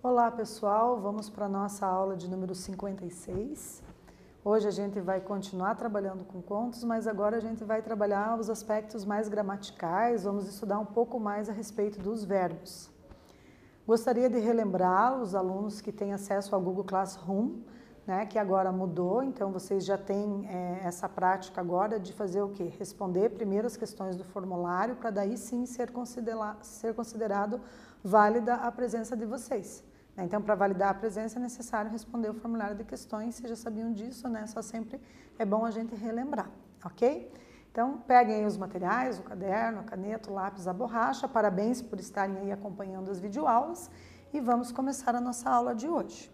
Olá pessoal, vamos para a nossa aula de número 56. Hoje a gente vai continuar trabalhando com contos, mas agora a gente vai trabalhar os aspectos mais gramaticais, vamos estudar um pouco mais a respeito dos verbos. Gostaria de relembrar os alunos que têm acesso ao Google Classroom, né, que agora mudou, então vocês já têm essa prática agora de fazer o quê? Responder primeiro as questões do formulário, para daí sim ser considerado válida a presença de vocês. Então, para validar a presença é necessário responder o formulário de questões, vocês já sabiam disso, né? Só sempre é bom a gente relembrar, ok? Então, peguem aí os materiais, o caderno, a caneta, o lápis, a borracha. Parabéns por estarem aí acompanhando as videoaulas e vamos começar a nossa aula de hoje.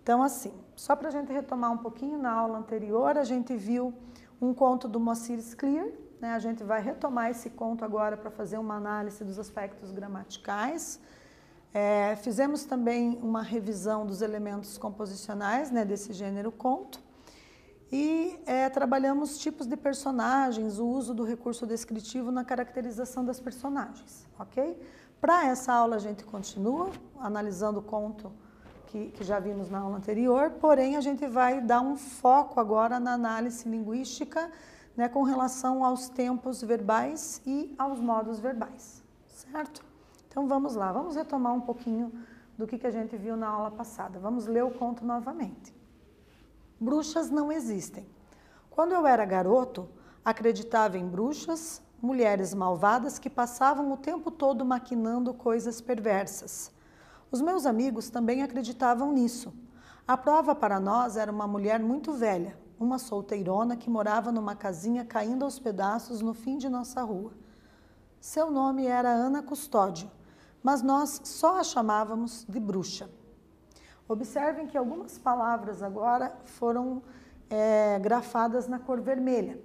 Então, assim, só para a gente retomar um pouquinho, na aula anterior a gente viu um conto do Moacir Scliar, né? A gente vai retomar esse conto agora para fazer uma análise dos aspectos gramaticais. Fizemos também uma revisão dos elementos composicionais, né, desse gênero conto e trabalhamos tipos de personagens, o uso do recurso descritivo na caracterização das personagens, ok? Para essa aula a gente continua analisando o conto que já vimos na aula anterior, porém a gente vai dar um foco agora na análise linguística, né, com relação aos tempos verbais e aos modos verbais, certo? Então vamos lá, vamos retomar um pouquinho do que a gente viu na aula passada. Vamos ler o conto novamente. Bruxas não existem. Quando eu era garoto, acreditava em bruxas, mulheres malvadas que passavam o tempo todo maquinando coisas perversas. Os meus amigos também acreditavam nisso. A prova para nós era uma mulher muito velha, uma solteirona que morava numa casinha caindo aos pedaços no fim de nossa rua. Seu nome era Ana Custódio, mas nós só a chamávamos de bruxa. Observem que algumas palavras agora foram grafadas na cor vermelha.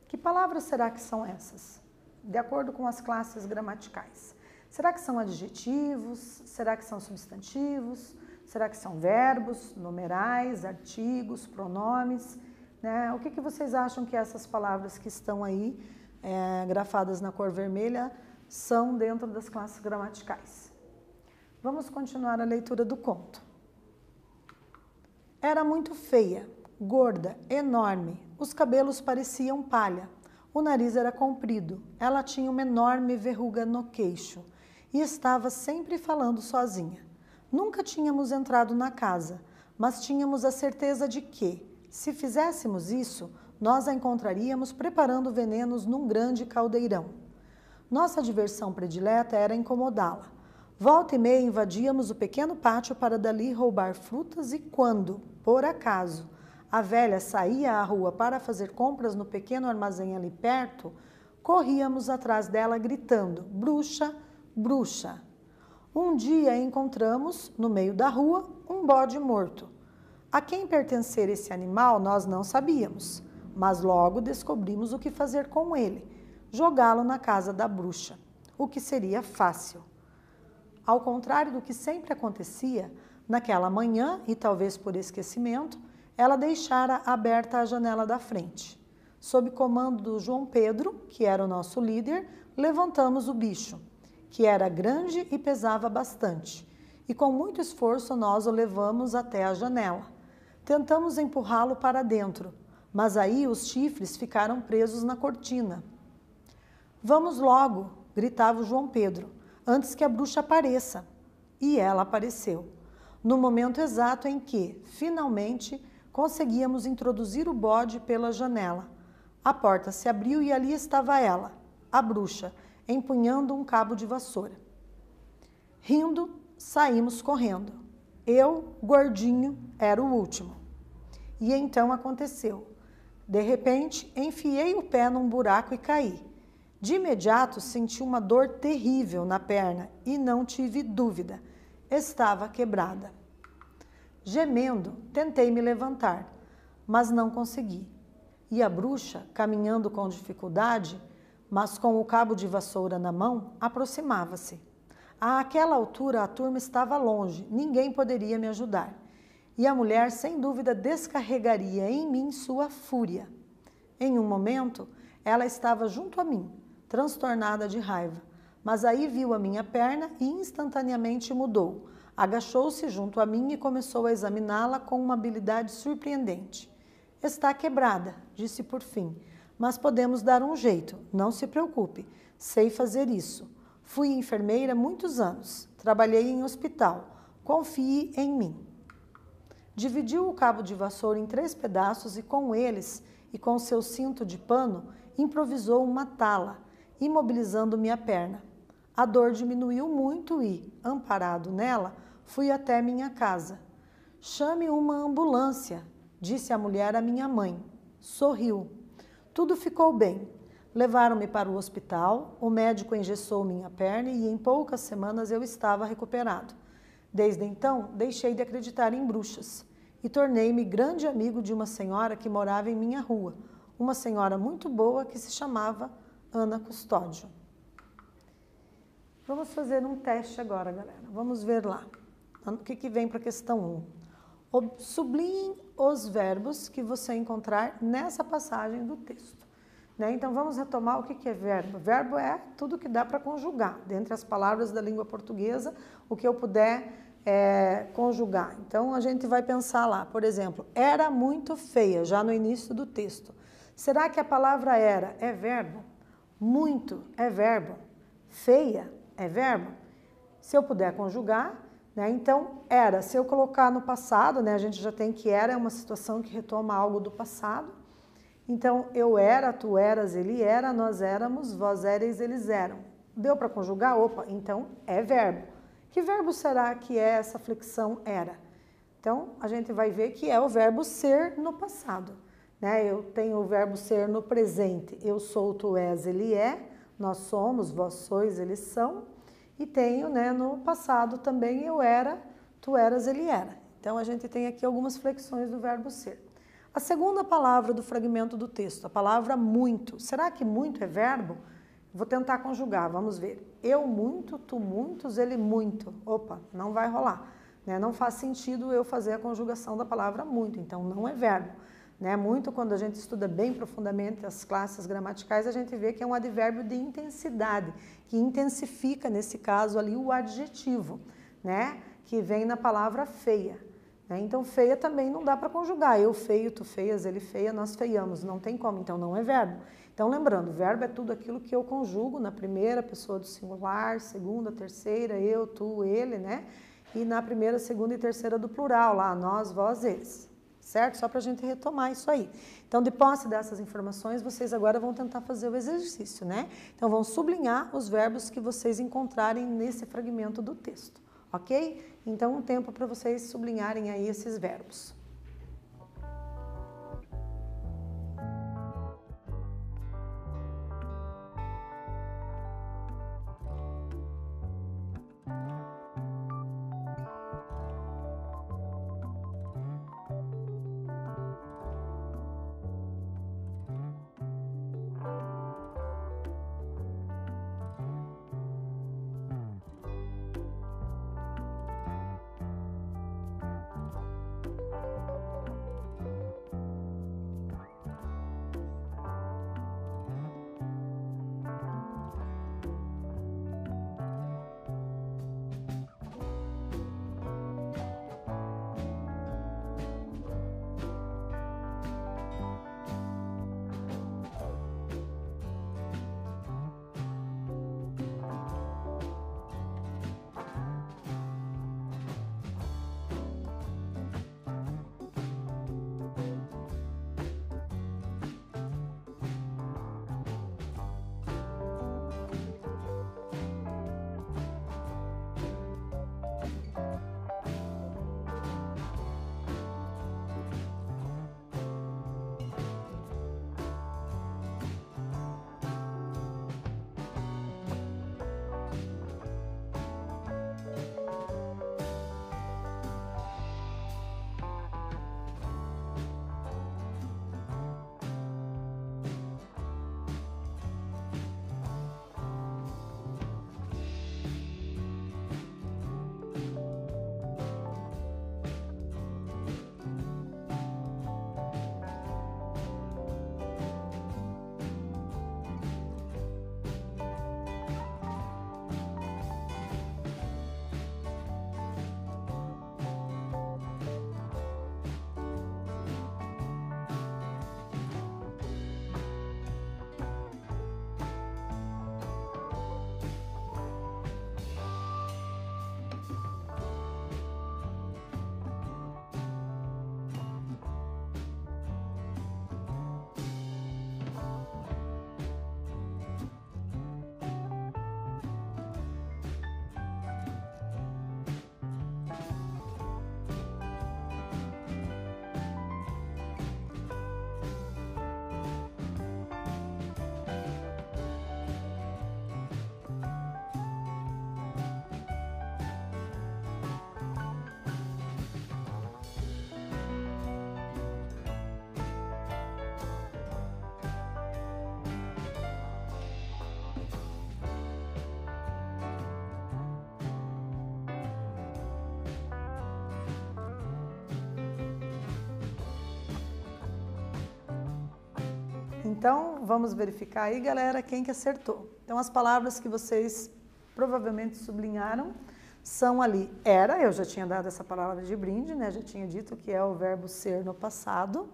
Que palavras será que são essas? De acordo com as classes gramaticais. Será que são adjetivos? Será que são substantivos? Será que são verbos, numerais, artigos, pronomes? Né? O que vocês acham que essas palavras que estão aí grafadas na cor vermelha são dentro das classes gramaticais? Vamos continuar a leitura do conto. Era muito feia, gorda, enorme, os cabelos pareciam palha, o nariz era comprido, ela tinha uma enorme verruga no queixo e estava sempre falando sozinha. Nunca tínhamos entrado na casa, mas tínhamos a certeza de que, se fizéssemos isso, nós a encontraríamos preparando venenos num grande caldeirão. Nossa diversão predileta era incomodá-la. Volta e meia invadíamos o pequeno pátio para dali roubar frutas e quando, por acaso, a velha saía à rua para fazer compras no pequeno armazém ali perto, corríamos atrás dela gritando, bruxa, bruxa. Um dia encontramos, no meio da rua, um bode morto. A quem pertencer esse animal nós não sabíamos, mas logo descobrimos o que fazer com ele. Jogá-lo na casa da bruxa, o que seria fácil. Ao contrário do que sempre acontecia, naquela manhã, e talvez por esquecimento, ela deixara aberta a janela da frente. Sob comando do João Pedro, que era o nosso líder, levantamos o bicho, que era grande e pesava bastante, e com muito esforço nós o levamos até a janela. Tentamos empurrá-lo para dentro, mas aí os chifres ficaram presos na cortina. Vamos logo, gritava o João Pedro, antes que a bruxa apareça. E ela apareceu, no momento exato em que, finalmente, conseguíamos introduzir o bode pela janela. A porta se abriu e ali estava ela, a bruxa, empunhando um cabo de vassoura. Rindo, saímos correndo. Eu, gordinho, era o último. E então aconteceu. De repente, enfiei o pé num buraco e caí. De imediato, senti uma dor terrível na perna e não tive dúvida. Estava quebrada. Gemendo, tentei me levantar, mas não consegui. E a bruxa, caminhando com dificuldade, mas com o cabo de vassoura na mão, aproximava-se. Àquela altura, a turma estava longe, ninguém poderia me ajudar. E a mulher, sem dúvida, descarregaria em mim sua fúria. Em um momento, ela estava junto a mim, transtornada de raiva, mas aí viu a minha perna e instantaneamente mudou. Agachou-se junto a mim e começou a examiná-la com uma habilidade surpreendente. Está quebrada, disse por fim, mas podemos dar um jeito, não se preocupe, sei fazer isso. Fui enfermeira muitos anos, trabalhei em hospital, confie em mim. Dividiu o cabo de vassoura em 3 pedaços e com eles, e com seu cinto de pano, improvisou uma tala, imobilizando minha perna. A dor diminuiu muito e, amparado nela, fui até minha casa. Chame uma ambulância, disse a mulher à minha mãe. Sorriu. Tudo ficou bem. Levaram-me para o hospital, o médico engessou minha perna e em poucas semanas eu estava recuperado. Desde então, deixei de acreditar em bruxas e tornei-me grande amigo de uma senhora que morava em minha rua, uma senhora muito boa que se chamava Ana Custódio. Vamos fazer um teste agora, galera. Vamos ver lá. O que vem para a questão 1? Sublinhe os verbos que você encontrar nessa passagem do texto. Então, vamos retomar o que é verbo. Verbo é tudo que dá para conjugar. Dentre as palavras da língua portuguesa, o que eu puder conjugar. Então, a gente vai pensar lá, por exemplo, era muito feia, já no início do texto. Será que a palavra era é verbo? Muito é verbo? Feia é verbo? Se eu puder conjugar, então era, se eu colocar no passado, a gente já tem que era, é uma situação que retoma algo do passado. Então, eu era, tu eras, ele era, nós éramos, vós éreis, eles eram. Deu para conjugar? Opa, então é verbo. Que verbo será que é essa flexão era? Então, a gente vai ver que é o verbo ser no passado. Eu tenho o verbo ser no presente. Eu sou, tu és, ele é. Nós somos, vós sois, eles são. E tenho no passado também eu era, tu eras, ele era. Então, a gente tem aqui algumas flexões do verbo ser. A segunda palavra do fragmento do texto, a palavra muito. Será que muito é verbo? Vou tentar conjugar, vamos ver. Eu muito, tu muitos, ele muito. Opa, não vai rolar. Não faz sentido eu fazer a conjugação da palavra muito, então não é verbo. Muito, quando a gente estuda bem profundamente as classes gramaticais, a gente vê que é um advérbio de intensidade, que intensifica, nesse caso ali, o adjetivo, que vem na palavra feia. Então, feia também não dá para conjugar. Eu feio, tu feias, ele feia, nós feiamos. Não tem como, então não é verbo. Então, lembrando, verbo é tudo aquilo que eu conjugo na primeira pessoa do singular, segunda, terceira, eu, tu, ele, E na primeira, segunda e terceira do plural, lá, nós, vós, eles. Certo? Só para a gente retomar isso aí. Então, de posse dessas informações, vocês agora vão tentar fazer o exercício, Então, vão sublinhar os verbos que vocês encontrarem nesse fragmento do texto. Ok? Então, um tempo para vocês sublinharem aí esses verbos. Então, vamos verificar aí, galera, quem que acertou. Então, as palavras que vocês provavelmente sublinharam são ali, era, eu já tinha dado essa palavra de brinde, né? Já tinha dito que é o verbo ser no passado.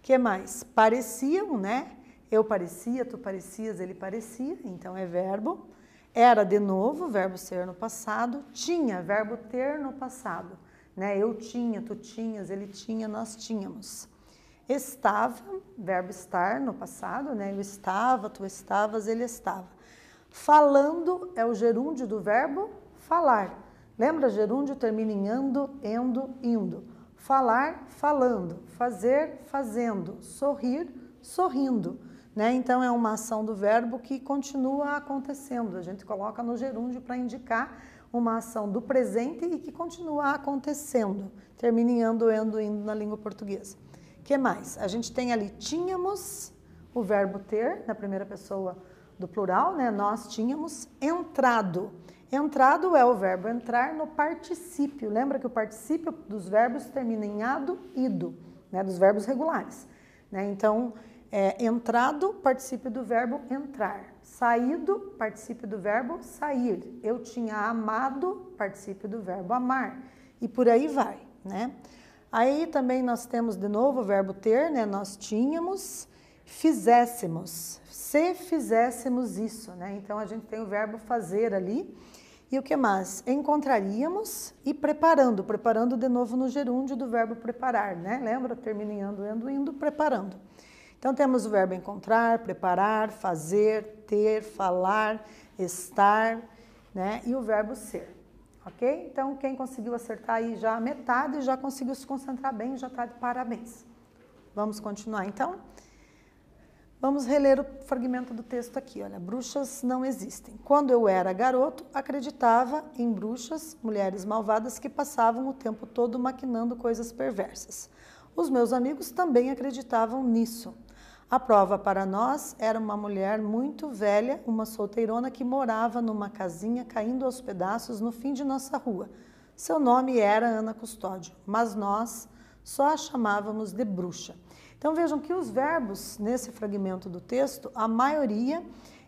Que mais? Pareciam, né? Eu parecia, tu parecias, ele parecia, então é verbo. Era de novo, verbo ser no passado. Tinha, verbo ter no passado, né? Eu tinha, tu tinhas, ele tinha, nós tínhamos. Estava, verbo estar no passado, né? Eu estava, tu estavas, ele estava. Falando é o gerúndio do verbo falar. Lembra? Gerúndio termina em ando, endo, indo. Falar, falando. Fazer, fazendo. Sorrir, sorrindo. Né? Então, é uma ação do verbo que continua acontecendo. A gente coloca no gerúndio para indicar uma ação do presente e que continua acontecendo. Termina em ando, endo, indo na língua portuguesa. O que mais? A gente tem ali, tínhamos o verbo ter, na primeira pessoa do plural, né? Nós tínhamos entrado. Entrado é o verbo entrar no particípio. Lembra que o particípio dos verbos termina em ado, ido, né? Dos verbos regulares. Né? Então, entrado, particípio do verbo entrar. Saído, particípio do verbo sair. Eu tinha amado, particípio do verbo amar. E por aí vai, né? Aí também nós temos de novo o verbo ter, né? Nós tínhamos, fizéssemos. Se fizéssemos isso, né? Então a gente tem o verbo fazer ali. E o que mais? Encontraríamos e preparando. Preparando de novo no gerúndio do verbo preparar, né? Lembra? Termina em ando, endo, indo, preparando. Então temos o verbo encontrar, preparar, fazer, ter, falar, estar, né? E o verbo ser. Ok? Então, quem conseguiu acertar aí já a metade, já conseguiu se concentrar bem, já está de parabéns. Vamos continuar, então? Vamos reler o fragmento do texto aqui, olha. Bruxas não existem. Quando eu era garoto, acreditava em bruxas, mulheres malvadas que passavam o tempo todo maquinando coisas perversas. Os meus amigos também acreditavam nisso. A prova para nós era uma mulher muito velha, uma solteirona que morava numa casinha caindo aos pedaços no fim de nossa rua. Seu nome era Ana Custódio, mas nós só a chamávamos de bruxa. Então vejam que os verbos nesse fragmento do texto, a maioria,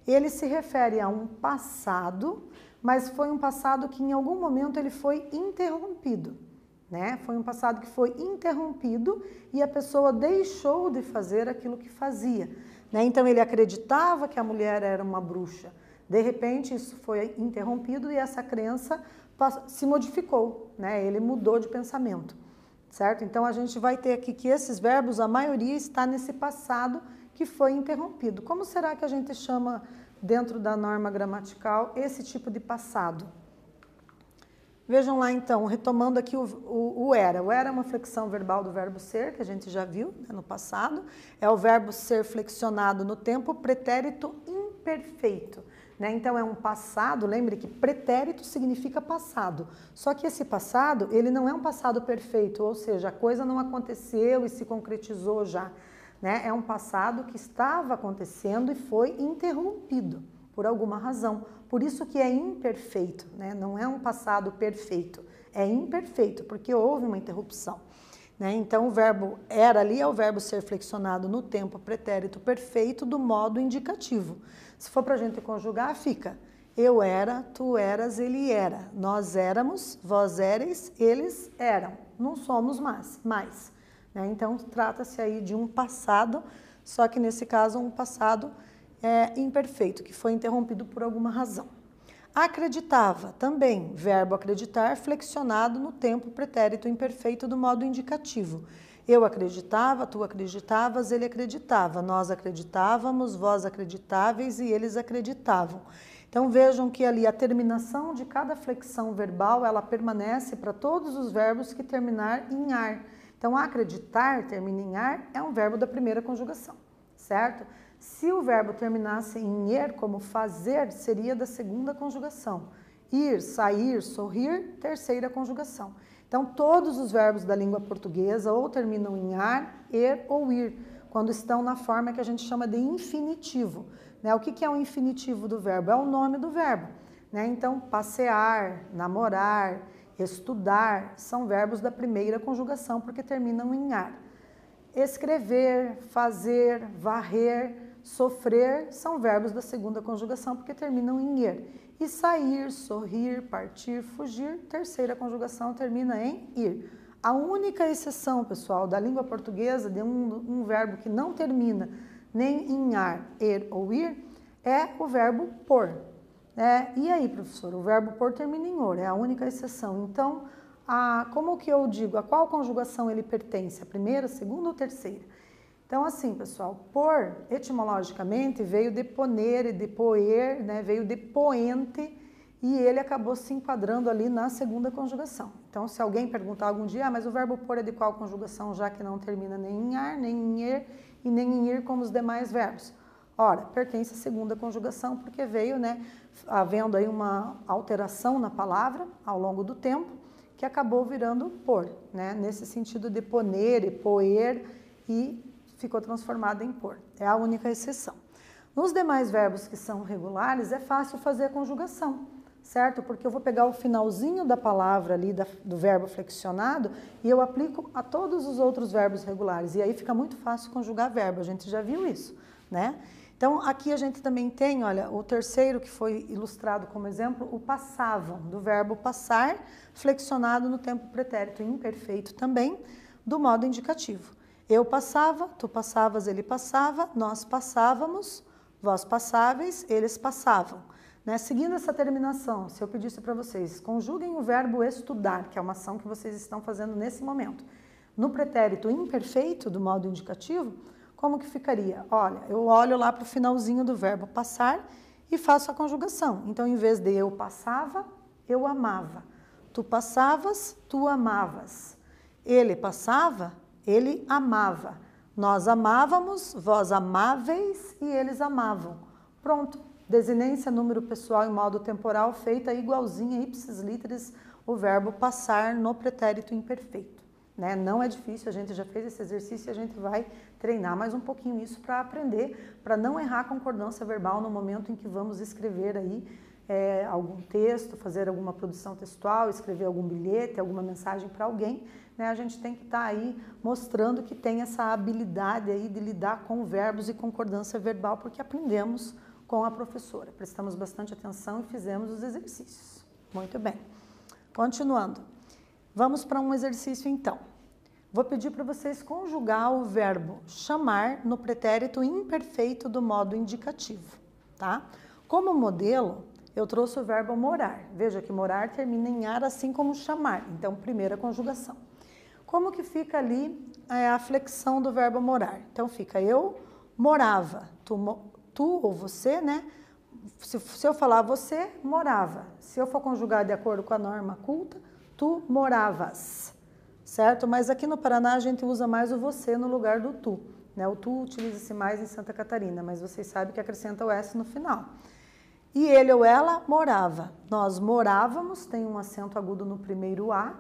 ele se refere a um passado, mas foi um passado que em algum momento ele foi interrompido. Né? Foi um passado que foi interrompido e a pessoa deixou de fazer aquilo que fazia. Né? Então ele acreditava que a mulher era uma bruxa. De repente isso foi interrompido e essa crença se modificou, né? Ele mudou de pensamento, certo? Então a gente vai ter aqui que esses verbos, a maioria está nesse passado que foi interrompido. Como será que a gente chama dentro da norma gramatical esse tipo de passado? Vejam lá então, retomando aqui o era. O era é uma flexão verbal do verbo ser, que a gente já viu, né, no passado. É o verbo ser flexionado no tempo pretérito imperfeito. Né? Então é um passado, lembre que pretérito significa passado. Só que esse passado, ele não é um passado perfeito, ou seja, a coisa não aconteceu e se concretizou já. Né? É um passado que estava acontecendo e foi interrompido por alguma razão. Por isso que é imperfeito, né? Não é um passado perfeito, é imperfeito, porque houve uma interrupção. Né? Então o verbo era ali é o verbo ser flexionado no tempo pretérito perfeito do modo indicativo. Se for para a gente conjugar, fica eu era, tu eras, ele era, nós éramos, vós éreis, eles eram, não somos mais. Né? Então trata-se aí de um passado, só que nesse caso um passado imperfeito, que foi interrompido por alguma razão. Acreditava, também, verbo acreditar, flexionado no tempo pretérito imperfeito do modo indicativo. Eu acreditava, tu acreditavas, ele acreditava, nós acreditávamos, vós acreditáveis e eles acreditavam. Então vejam que ali a terminação de cada flexão verbal, ela permanece para todos os verbos que terminar em ar. Então acreditar, termina em ar, é um verbo da primeira conjugação, certo? Se o verbo terminasse em er, como fazer, seria da segunda conjugação. Ir, sair, sorrir, terceira conjugação. Então, todos os verbos da língua portuguesa ou terminam em ar, er ou ir, quando estão na forma que a gente chama de infinitivo. Né? O que é o infinitivo do verbo? É o nome do verbo. Né? Então, passear, namorar, estudar, são verbos da primeira conjugação, porque terminam em ar. Escrever, fazer, varrer, sofrer são verbos da segunda conjugação porque terminam em ir. E sair, sorrir, partir, fugir, terceira conjugação termina em ir. A única exceção, pessoal, da língua portuguesa de um verbo que não termina nem em ar, er ou ir, é o verbo por. E aí, professor, o verbo por termina em or, é a única exceção. Então, como que eu digo? A qual conjugação ele pertence? A primeira, a segunda ou terceira? Então, assim, pessoal, por, etimologicamente, veio de ponere, de poer, veio de poente, e ele acabou se enquadrando ali na segunda conjugação. Então, se alguém perguntar algum dia, mas o verbo por é de qual conjugação, já que não termina nem em ar, nem em er, e nem em ir como os demais verbos? Ora, pertence à segunda conjugação, porque veio, havendo aí uma alteração na palavra ao longo do tempo, que acabou virando por, nesse sentido de ponere, poer, e ficou transformado em por. É a única exceção. Nos demais verbos que são regulares, é fácil fazer a conjugação, certo? Porque eu vou pegar o finalzinho da palavra ali, do verbo flexionado, e eu aplico a todos os outros verbos regulares. E aí fica muito fácil conjugar verbo, a gente já viu isso, Então, aqui a gente também tem, olha, o terceiro que foi ilustrado como exemplo, o passavam, do verbo passar, flexionado no tempo pretérito imperfeito também, do modo indicativo. Eu passava, tu passavas, ele passava, nós passávamos, vós passáveis, eles passavam. Seguindo essa terminação, se eu pedisse para vocês, conjuguem o verbo estudar, que é uma ação que vocês estão fazendo nesse momento, no pretérito imperfeito, do modo indicativo, como que ficaria? Olha, eu olho lá para o finalzinho do verbo passar e faço a conjugação. Então, em vez de eu passava, eu amava. Tu passavas, tu amavas. Ele passava, ele amava. Nós amávamos, vós amáveis e eles amavam. Pronto. Desinência, número pessoal em modo temporal, feita igualzinha, ipsis literis, o verbo passar no pretérito imperfeito. Não é difícil, a gente já fez esse exercício e a gente vai treinar mais um pouquinho isso para aprender, para não errar a concordância verbal no momento em que vamos escrever aí algum texto, fazer alguma produção textual, escrever algum bilhete, alguma mensagem para alguém, A gente tem que estar aí mostrando que tem essa habilidade aí de lidar com verbos e concordância verbal, porque aprendemos com a professora. Prestamos bastante atenção e fizemos os exercícios. Muito bem. Continuando. Vamos para um exercício então. Vou pedir para vocês conjugar o verbo chamar no pretérito imperfeito do modo indicativo, tá? Como modelo, eu trouxe o verbo morar. Veja que morar termina em ar, assim como chamar. Então, primeira conjugação. Como que fica ali a flexão do verbo morar? Então, fica eu morava, tu ou você, Se eu falar você, morava. Se eu for conjugar de acordo com a norma culta, tu moravas, certo? Mas aqui no Paraná a gente usa mais o você no lugar do tu, O tu utiliza-se mais em Santa Catarina, mas vocês sabem que acrescenta o S no final. E ele ou ela morava. Nós morávamos, tem um acento agudo no primeiro A,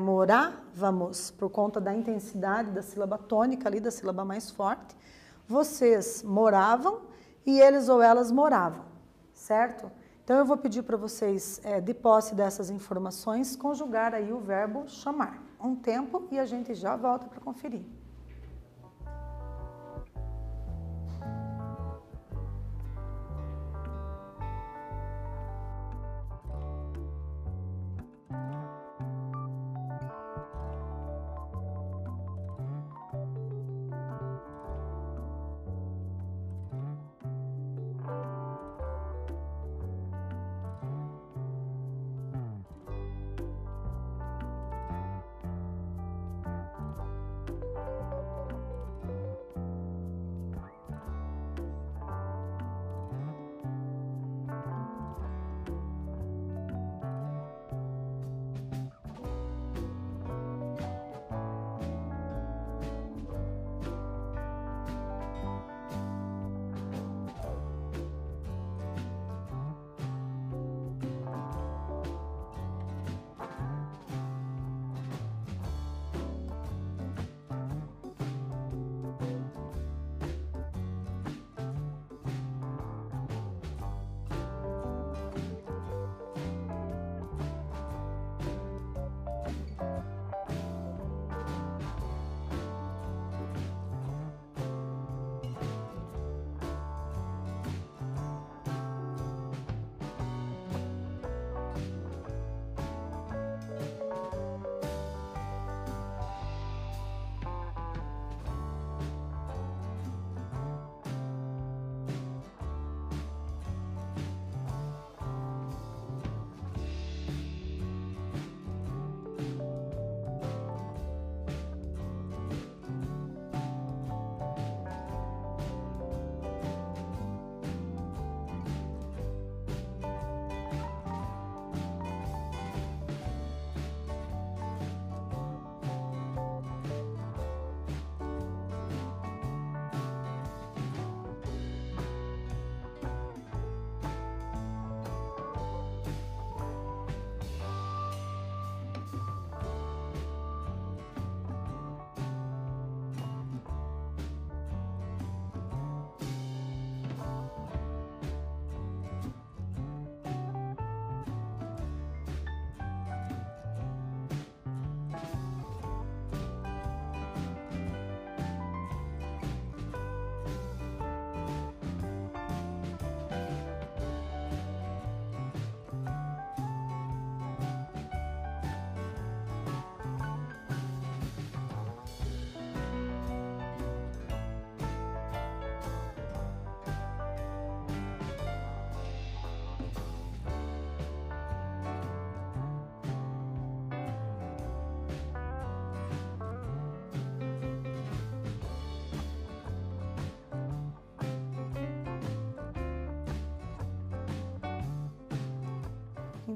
Morávamos, por conta da intensidade da sílaba tônica ali, da sílaba mais forte. Vocês moravam e eles ou elas moravam, certo? Então, eu vou pedir para vocês, de posse dessas informações, conjugar aí o verbo chamar. Um tempo e a gente já volta para conferir.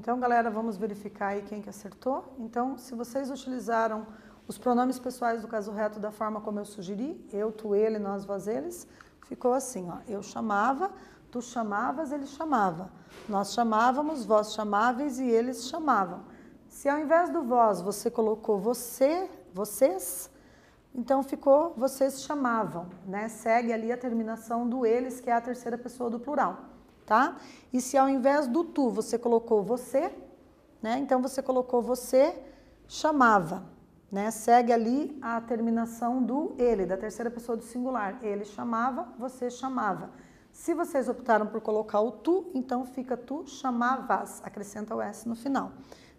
Então, galera, vamos verificar aí quem que acertou. Então, se vocês utilizaram os pronomes pessoais do caso reto da forma como eu sugeri, eu, tu, ele, nós, vós, eles, ficou assim, ó. Eu chamava, tu chamavas, ele chamava. Nós chamávamos, vós chamáveis e eles chamavam. Se ao invés do vós você colocou você, vocês, então ficou vocês chamavam, né? Segue ali a terminação do eles, que é a terceira pessoa do plural, tá? E se ao invés do tu você colocou você, né? Então você colocou você chamava, né? Segue ali a terminação do ele, da terceira pessoa do singular. Ele chamava, você chamava. Se vocês optaram por colocar o tu, então fica tu chamavas, acrescenta o S no final,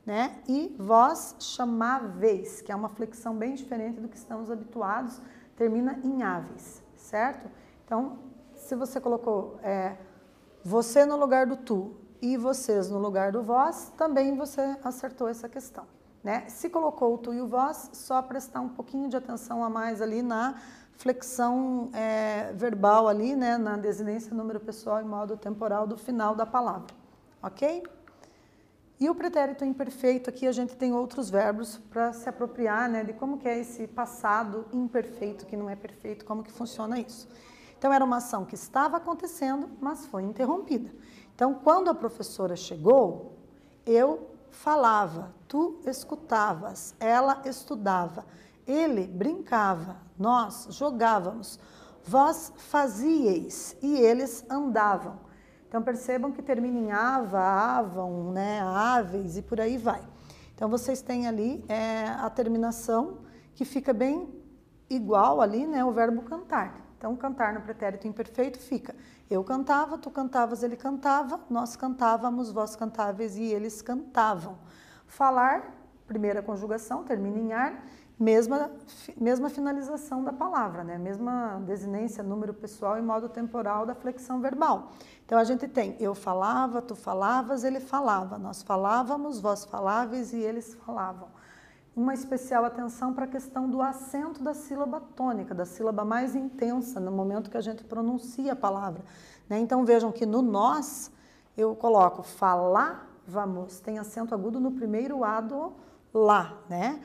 né? E vós chamáveis, que é uma flexão bem diferente do que estamos habituados, termina em aves, certo? Então, se você colocou você no lugar do tu e vocês no lugar do vós, também você acertou essa questão, né? Se colocou o tu e o vós, só prestar um pouquinho de atenção a mais ali na flexão verbal ali, né? Na desinência, número pessoal e modo temporal do final da palavra, ok? E o pretérito imperfeito, aqui a gente tem outros verbos para se apropriar, né, de como que é esse passado imperfeito, que não é perfeito, como que funciona isso. Então, era uma ação que estava acontecendo, mas foi interrompida. Então, quando a professora chegou, eu falava, tu escutavas, ela estudava, ele brincava, nós jogávamos, vós fazíeis e eles andavam. Então, percebam que termina em ava, avam, né, aves e por aí vai. Então, vocês têm ali a terminação que fica bem igual ali, né, o verbo cantar. Então, cantar no pretérito imperfeito fica eu cantava, tu cantavas, ele cantava, nós cantávamos, vós cantáveis e eles cantavam. Falar, primeira conjugação, termina em ar, mesma finalização da palavra, né? Mesma desinência, número pessoal e modo temporal da flexão verbal. Então, a gente tem eu falava, tu falavas, ele falava, nós falávamos, vós faláveis e eles falavam. Uma especial atenção para a questão do acento da sílaba tônica, da sílaba mais intensa no momento que a gente pronuncia a palavra, né? Então, vejam que no nós, eu coloco falávamos, tem acento agudo no primeiro A do lá, né?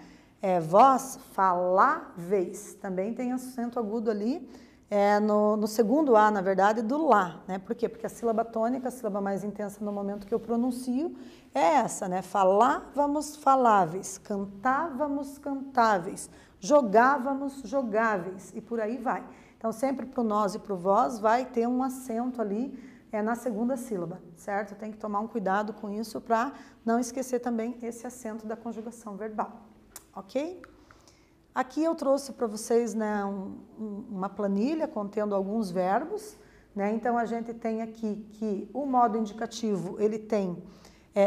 Vós faláveis, também tem acento agudo ali no segundo A, na verdade, do lá, né? Por quê? Porque a sílaba tônica, a sílaba mais intensa no momento que eu pronuncio, é essa, né? Falávamos, faláveis, cantávamos, cantáveis, jogávamos, jogáveis, e por aí vai. Então, sempre para o nós e para o vós vai ter um acento ali na segunda sílaba, certo? Tem que tomar um cuidado com isso para não esquecer também esse acento da conjugação verbal. Ok? Aqui eu trouxe para vocês, né, uma planilha contendo alguns verbos, né? Então, a gente tem aqui que o modo indicativo, ele tem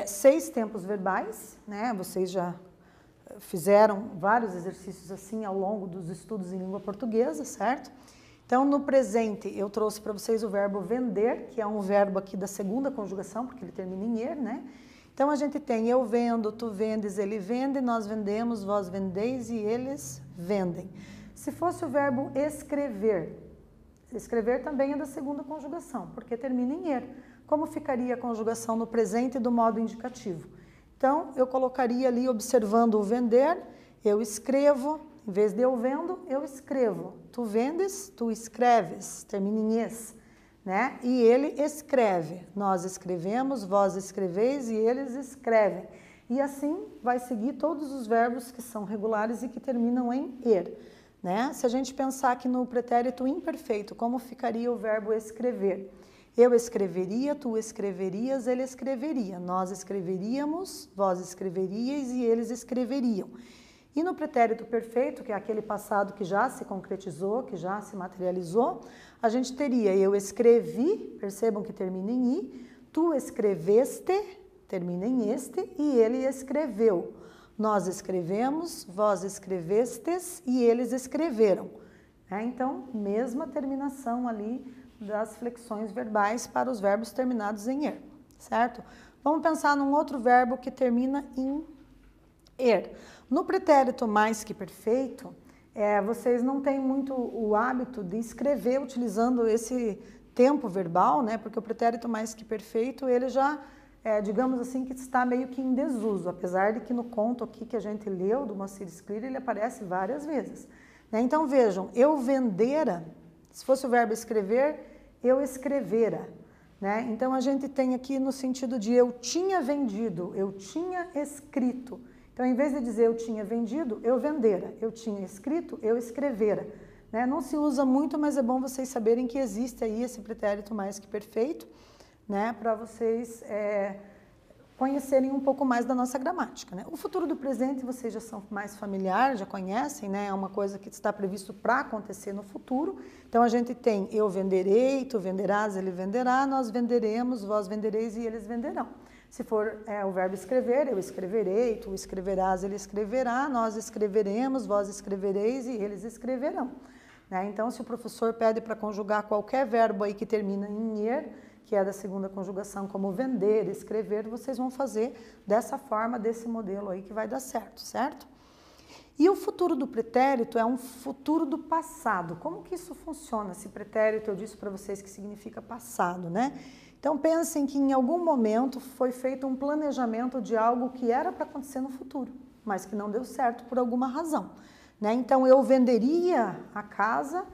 6 tempos verbais, né? Vocês já fizeram vários exercícios assim ao longo dos estudos em língua portuguesa, certo? Então, no presente, eu trouxe para vocês o verbo vender, que é um verbo aqui da segunda conjugação, porque ele termina em er, né? Então, a gente tem eu vendo, tu vendes, ele vende, nós vendemos, vós vendeis e eles vendem. Se fosse o verbo escrever, escrever também é da segunda conjugação, porque termina em er. Como ficaria a conjugação no presente do modo indicativo? Então, eu colocaria ali, observando o vender, eu escrevo, em vez de eu vendo, eu escrevo. Tu vendes, tu escreves, termina em es. Né? E ele escreve, nós escrevemos, vós escreveis e eles escrevem. E assim vai seguir todos os verbos que são regulares e que terminam em er. Né? Se a gente pensar aqui no pretérito imperfeito, como ficaria o verbo escrever? Eu escreveria, tu escreverias, ele escreveria. Nós escreveríamos, vós escreveríeis e eles escreveriam. E no pretérito perfeito, que é aquele passado que já se concretizou, que já se materializou, a gente teria eu escrevi, percebam que termina em i, tu escreveste, termina em este, e ele escreveu. Nós escrevemos, vós escrevestes e eles escreveram. Então, mesma terminação ali das flexões verbais para os verbos terminados em er, certo? Vamos pensar num outro verbo que termina em er. No pretérito mais que perfeito, vocês não têm muito o hábito de escrever utilizando esse tempo verbal, né? Porque o pretérito mais que perfeito, ele já digamos assim, que está meio que em desuso, apesar de que no conto aqui que a gente leu, do Moacir Scler, ele aparece várias vezes. Né? Então vejam, eu vendera, se fosse o verbo escrever, eu escrevera. Né? Então a gente tem aqui no sentido de eu tinha vendido, eu tinha escrito. Então em vez de dizer eu tinha vendido, eu vendera, eu tinha escrito, eu escrevera. Né? Não se usa muito, mas é bom vocês saberem que existe aí esse pretérito mais que perfeito, né? Para vocês conhecerem um pouco mais da nossa gramática. Né? O futuro do presente vocês já são mais familiares, já conhecem, né? É uma coisa que está previsto para acontecer no futuro. Então a gente tem eu venderei, tu venderás, ele venderá, nós venderemos, vós vendereis e eles venderão. Se for o verbo escrever, eu escreverei, tu escreverás, ele escreverá, nós escreveremos, vós escrevereis e eles escreverão. Né? Então, se o professor pede para conjugar qualquer verbo aí que termina em er, que é da segunda conjugação, como vender, escrever, vocês vão fazer dessa forma, desse modelo aí que vai dar certo, certo? E o futuro do pretérito é um futuro do passado. Como que isso funciona? Esse pretérito, eu disse para vocês que significa passado, né? Então, pensem que em algum momento foi feito um planejamento de algo que era para acontecer no futuro, mas que não deu certo por alguma razão. Né? Então, eu venderia a casa,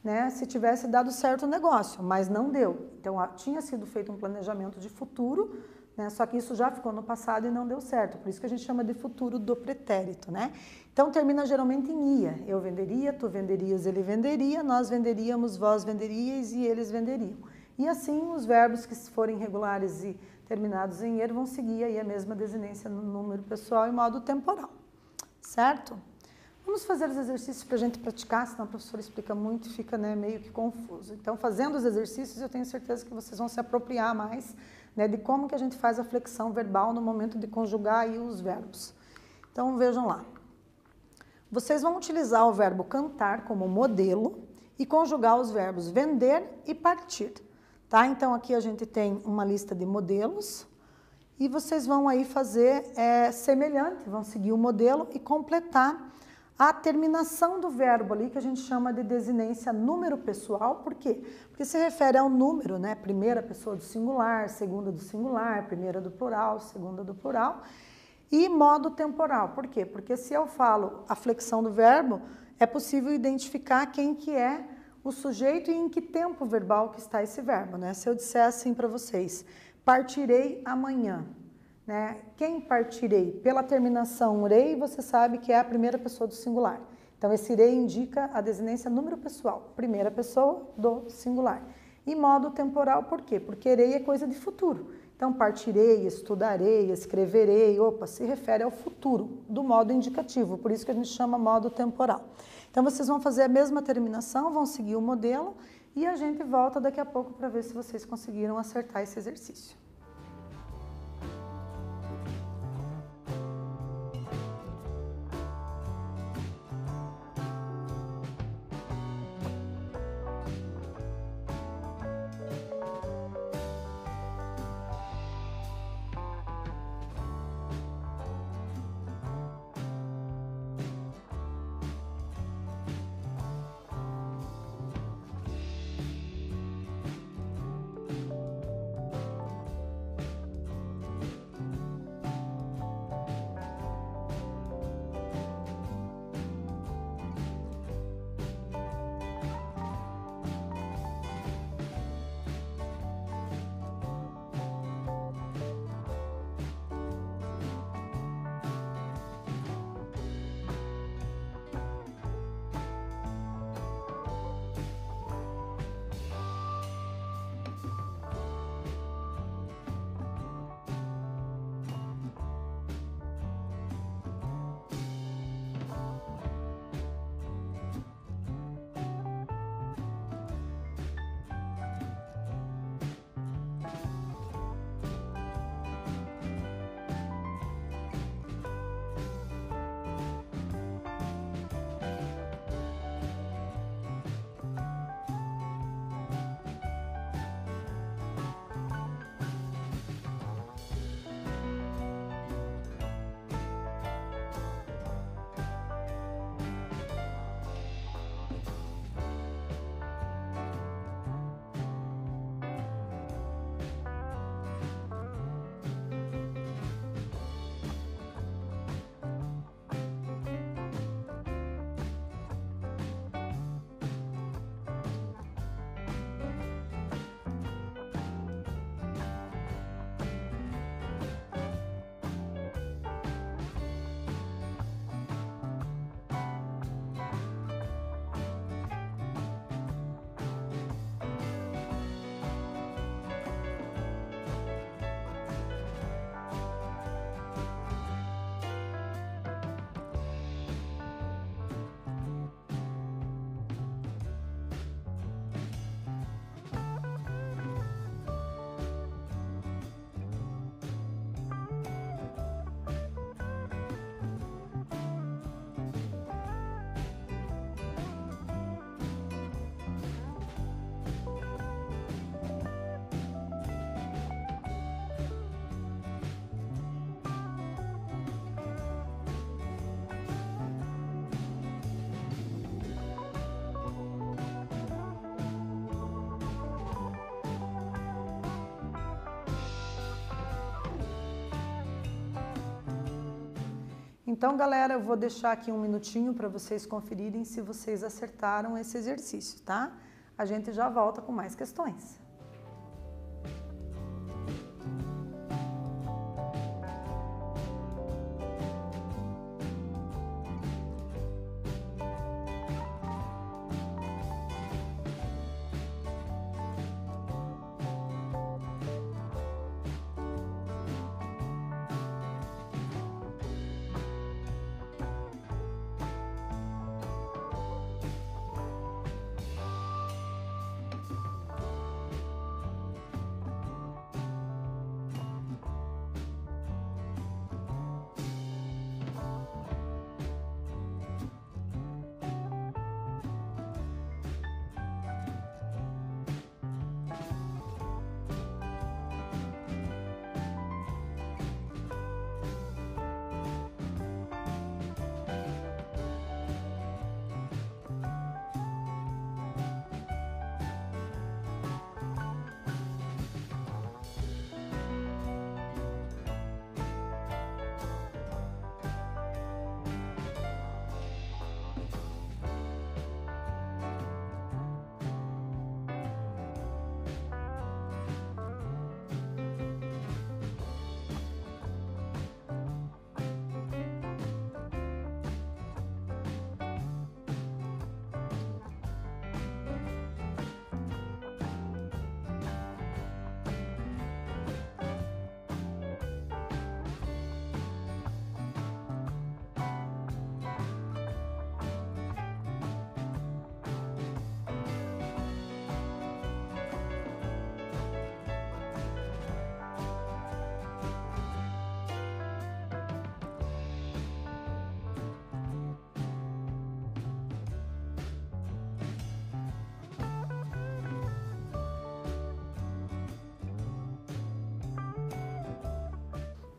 né, se tivesse dado certo o negócio, mas não deu. Então, tinha sido feito um planejamento de futuro, né, só que isso já ficou no passado e não deu certo. Por isso que a gente chama de futuro do pretérito. Né? Então, termina geralmente em ia. Eu venderia, tu venderias, ele venderia, nós venderíamos, vós venderíeis e eles venderiam. E assim, os verbos que forem regulares e terminados em er vão seguir aí a mesma desinência no número pessoal e modo temporal. Certo? Vamos fazer os exercícios para a gente praticar, senão a professora explica muito e fica, né, meio que confuso. Então, fazendo os exercícios, eu tenho certeza que vocês vão se apropriar mais, né, de como que a gente faz a flexão verbal no momento de conjugar aí os verbos. Então, vejam lá. Vocês vão utilizar o verbo cantar como modelo e conjugar os verbos vender e partir. Tá? Então, aqui a gente tem uma lista de modelos e vocês vão aí fazer semelhante, vão seguir o modelo e completar a terminação do verbo ali, que a gente chama de desinência número pessoal. Por quê? Porque se refere ao número, né? Primeira pessoa do singular, segunda do singular, primeira do plural, segunda do plural. E modo temporal. Por quê? Porque se eu falo a flexão do verbo, é possível identificar quem que é o sujeito e em que tempo verbal que está esse verbo. Né? Se eu disser assim para vocês, partirei amanhã. Né? Quem partirei? Pela terminação rei, você sabe que é a primeira pessoa do singular. Então, esse rei indica a desinência número pessoal, primeira pessoa do singular. E modo temporal, por quê? Porque rei é coisa de futuro. Então, partirei, estudarei, escreverei, se refere ao futuro, do modo indicativo, por isso que a gente chama modo temporal. Então, vocês vão fazer a mesma terminação, vão seguir o modelo e a gente volta daqui a pouco para ver se vocês conseguiram acertar esse exercício. Então, galera, eu vou deixar aqui um minutinho para vocês conferirem se vocês acertaram esse exercício, tá? A gente já volta com mais questões.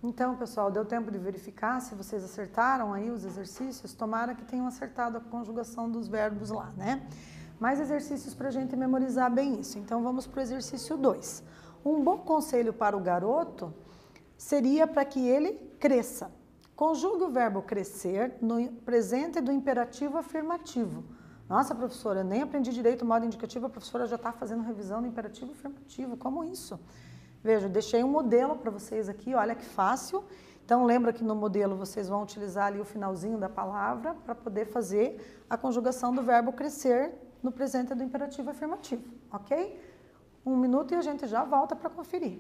Então, pessoal, deu tempo de verificar se vocês acertaram aí os exercícios? Tomara que tenham acertado a conjugação dos verbos lá, né? Mais exercícios para a gente memorizar bem isso. Então, vamos para o exercício 2. Um bom conselho para o garoto seria para que ele cresça. Conjugue o verbo crescer no presente do imperativo afirmativo. Nossa, professora, eu nem aprendi direito o modo indicativo, a professora já está fazendo revisão do imperativo afirmativo. Como isso? Veja, deixei um modelo para vocês aqui, olha que fácil. Então, lembra que no modelo vocês vão utilizar ali o finalzinho da palavra para poder fazer a conjugação do verbo crescer no presente do imperativo afirmativo, ok? 1 minuto e a gente já volta para conferir.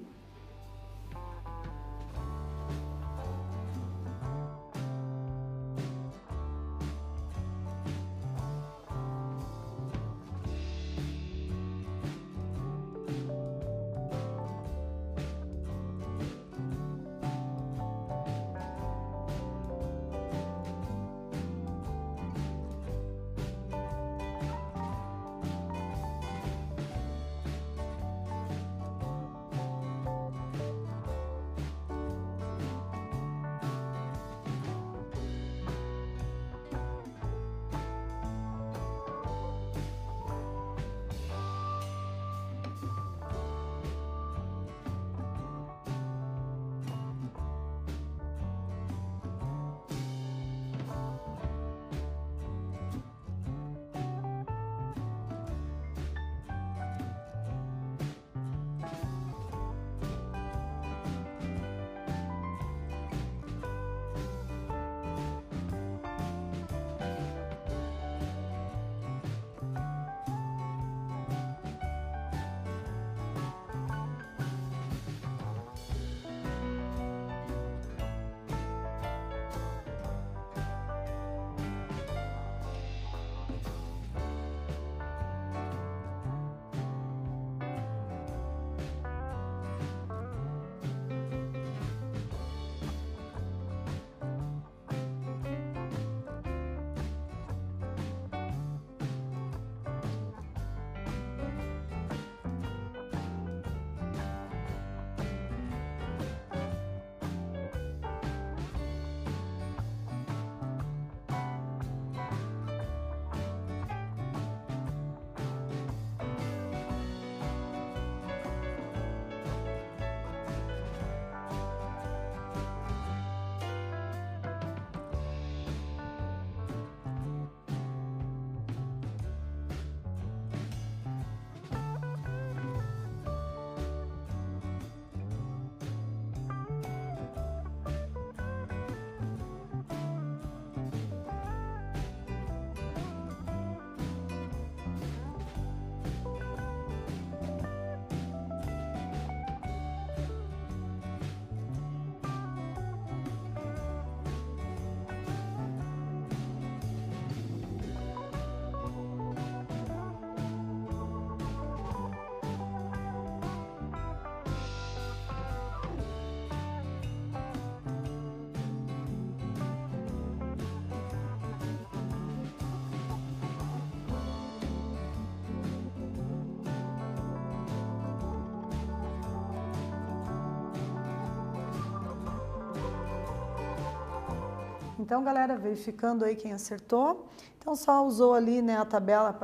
Então, galera, verificando aí quem acertou. Então, só usou ali, né, a tabela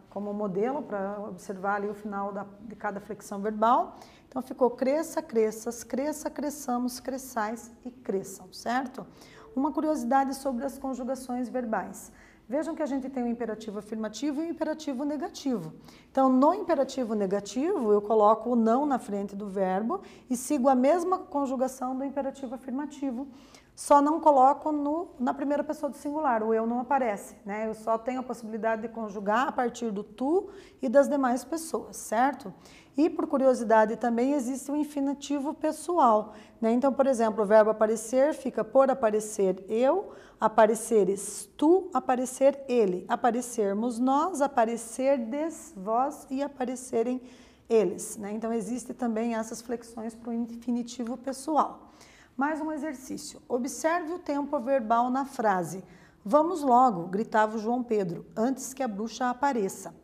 como modelo para observar ali o final de cada flexão verbal. Então, ficou cresça, cresças, cresça, cresçamos, cresçais e cresçam, certo? Uma curiosidade sobre as conjugações verbais. Vejam que a gente tem o imperativo afirmativo e o imperativo negativo. Então, no imperativo negativo, eu coloco o não na frente do verbo e sigo a mesma conjugação do imperativo afirmativo, só não coloco na primeira pessoa do singular, o eu não aparece, né? Eu só tenho a possibilidade de conjugar a partir do tu e das demais pessoas, certo? E, por curiosidade, também existe o infinitivo pessoal, né? Então, por exemplo, o verbo aparecer fica por aparecer eu, apareceres tu, aparecer ele, aparecermos nós, aparecerdes vós e aparecerem eles, né? Então, existe também essas flexões para o infinitivo pessoal. Mais um exercício. Observe o tempo verbal na frase. Vamos logo, gritava o João Pedro, antes que a bruxa apareça.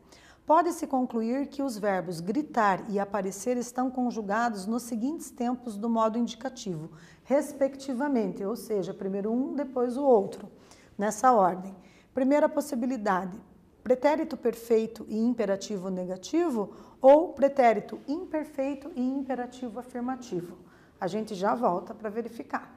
Pode-se concluir que os verbos gritar e aparecer estão conjugados nos seguintes tempos do modo indicativo, respectivamente, ou seja, primeiro um, depois o outro, nessa ordem. Primeira possibilidade, pretérito perfeito e imperativo negativo ou pretérito imperfeito e imperativo afirmativo. A gente já volta para verificar.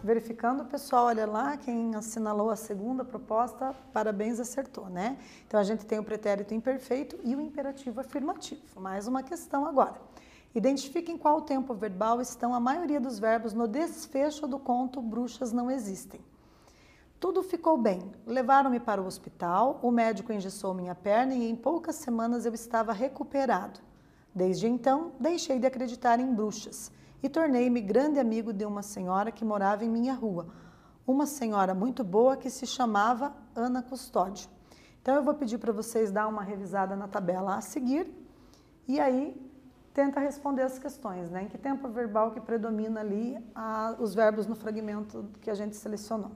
Verificando, pessoal, olha lá, quem assinalou a segunda proposta, parabéns, acertou, né? Então, a gente tem o pretérito imperfeito e o imperativo afirmativo. Mais uma questão agora. Identifique em qual tempo verbal estão a maioria dos verbos no desfecho do conto Bruxas Não Existem. Tudo ficou bem. Levaram-me para o hospital, o médico engessou minha perna e em poucas semanas eu estava recuperado. Desde então, deixei de acreditar em bruxas e tornei-me grande amigo de uma senhora que morava em minha rua. Uma senhora muito boa que se chamava Ana Custódio. Então, eu vou pedir para vocês dar uma revisada na tabela a seguir e aí tenta responder as questões, né? Em que tempo verbal que predomina ali os verbos no fragmento que a gente selecionou.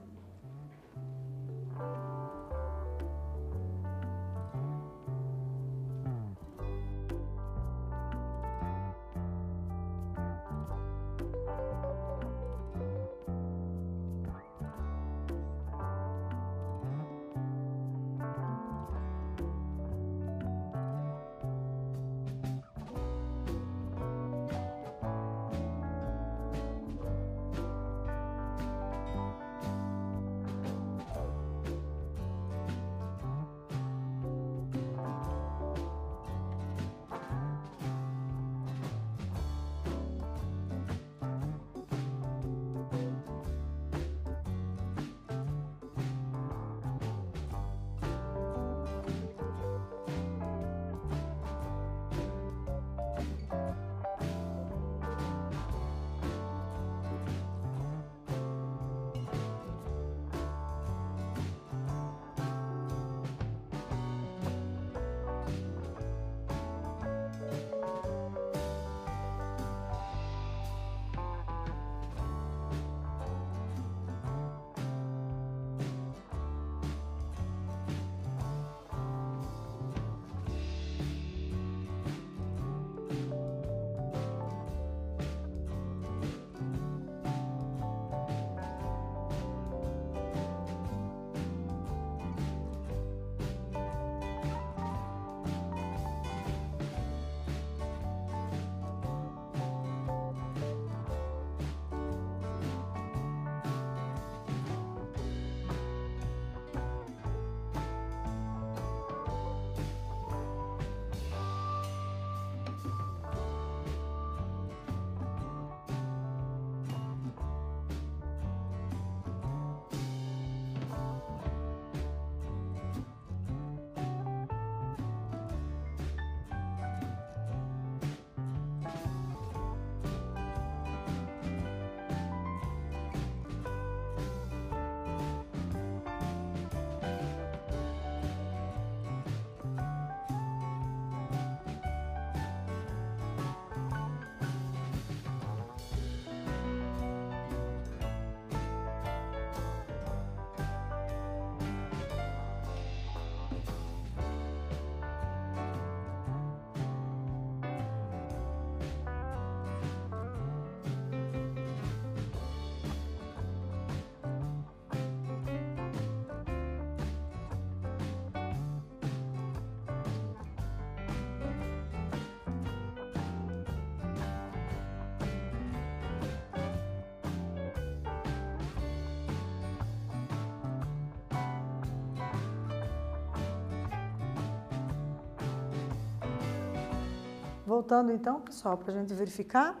Voltando então, pessoal, para a gente verificar.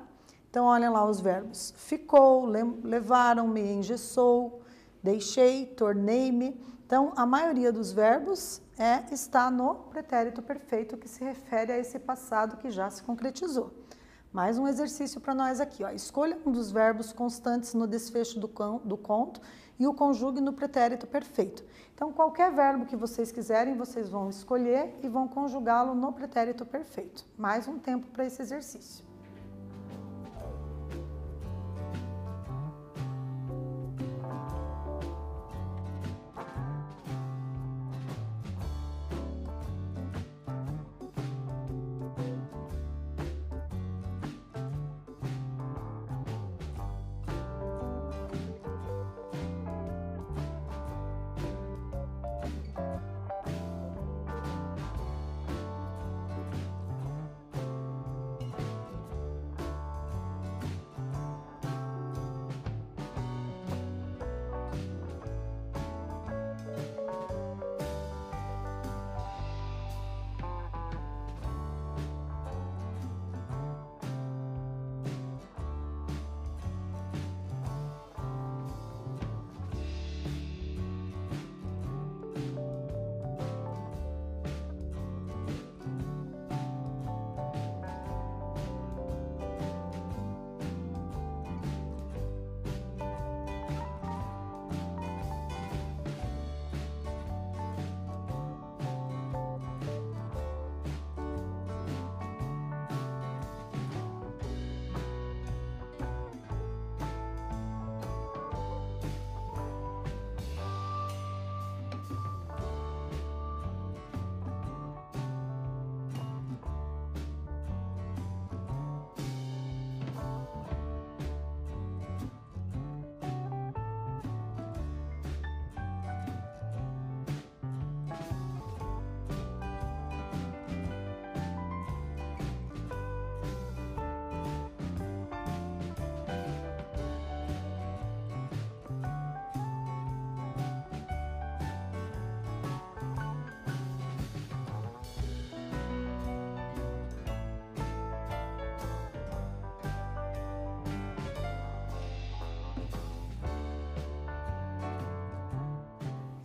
Então, olhem lá os verbos. Ficou, levaram-me, engessou, deixei, tornei-me. Então, a maioria dos verbos está no pretérito perfeito, que se refere a esse passado que já se concretizou. Mais um exercício para nós aqui. Ó. Escolha um dos verbos constantes no desfecho do conto e o conjugue no pretérito perfeito. Então, qualquer verbo que vocês quiserem, vocês vão escolher e vão conjugá-lo no pretérito perfeito. Mais um tempo para esse exercício.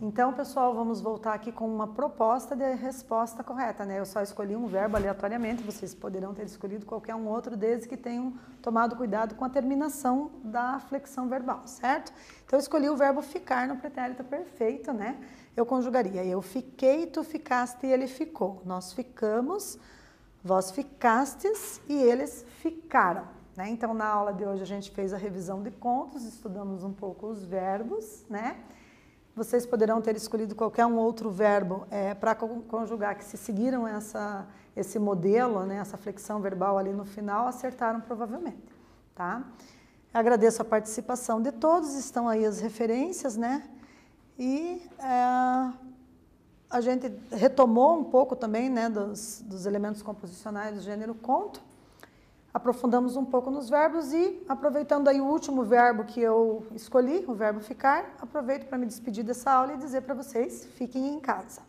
Então, pessoal, vamos voltar aqui com uma proposta de resposta correta, né? Eu só escolhi um verbo aleatoriamente, vocês poderão ter escolhido qualquer um outro, desde que tenham tomado cuidado com a terminação da flexão verbal, certo? Então, eu escolhi o verbo ficar no pretérito perfeito, né? Eu conjugaria eu fiquei, tu ficaste e ele ficou. Nós ficamos, vós ficastes e eles ficaram, né? Então, na aula de hoje a gente fez a revisão de contos, estudamos um pouco os verbos, né? Vocês poderão ter escolhido qualquer um outro verbo para conjugar, que se seguiram esse modelo, né, essa flexão verbal ali no final, acertaram provavelmente, tá? Agradeço a participação de todos, estão aí as referências, né? E a gente retomou um pouco também, né, dos elementos composicionais do gênero conto. Aprofundamos um pouco nos verbos e, aproveitando aí o último verbo que eu escolhi, o verbo ficar, aproveito para me despedir dessa aula e dizer para vocês, fiquem em casa.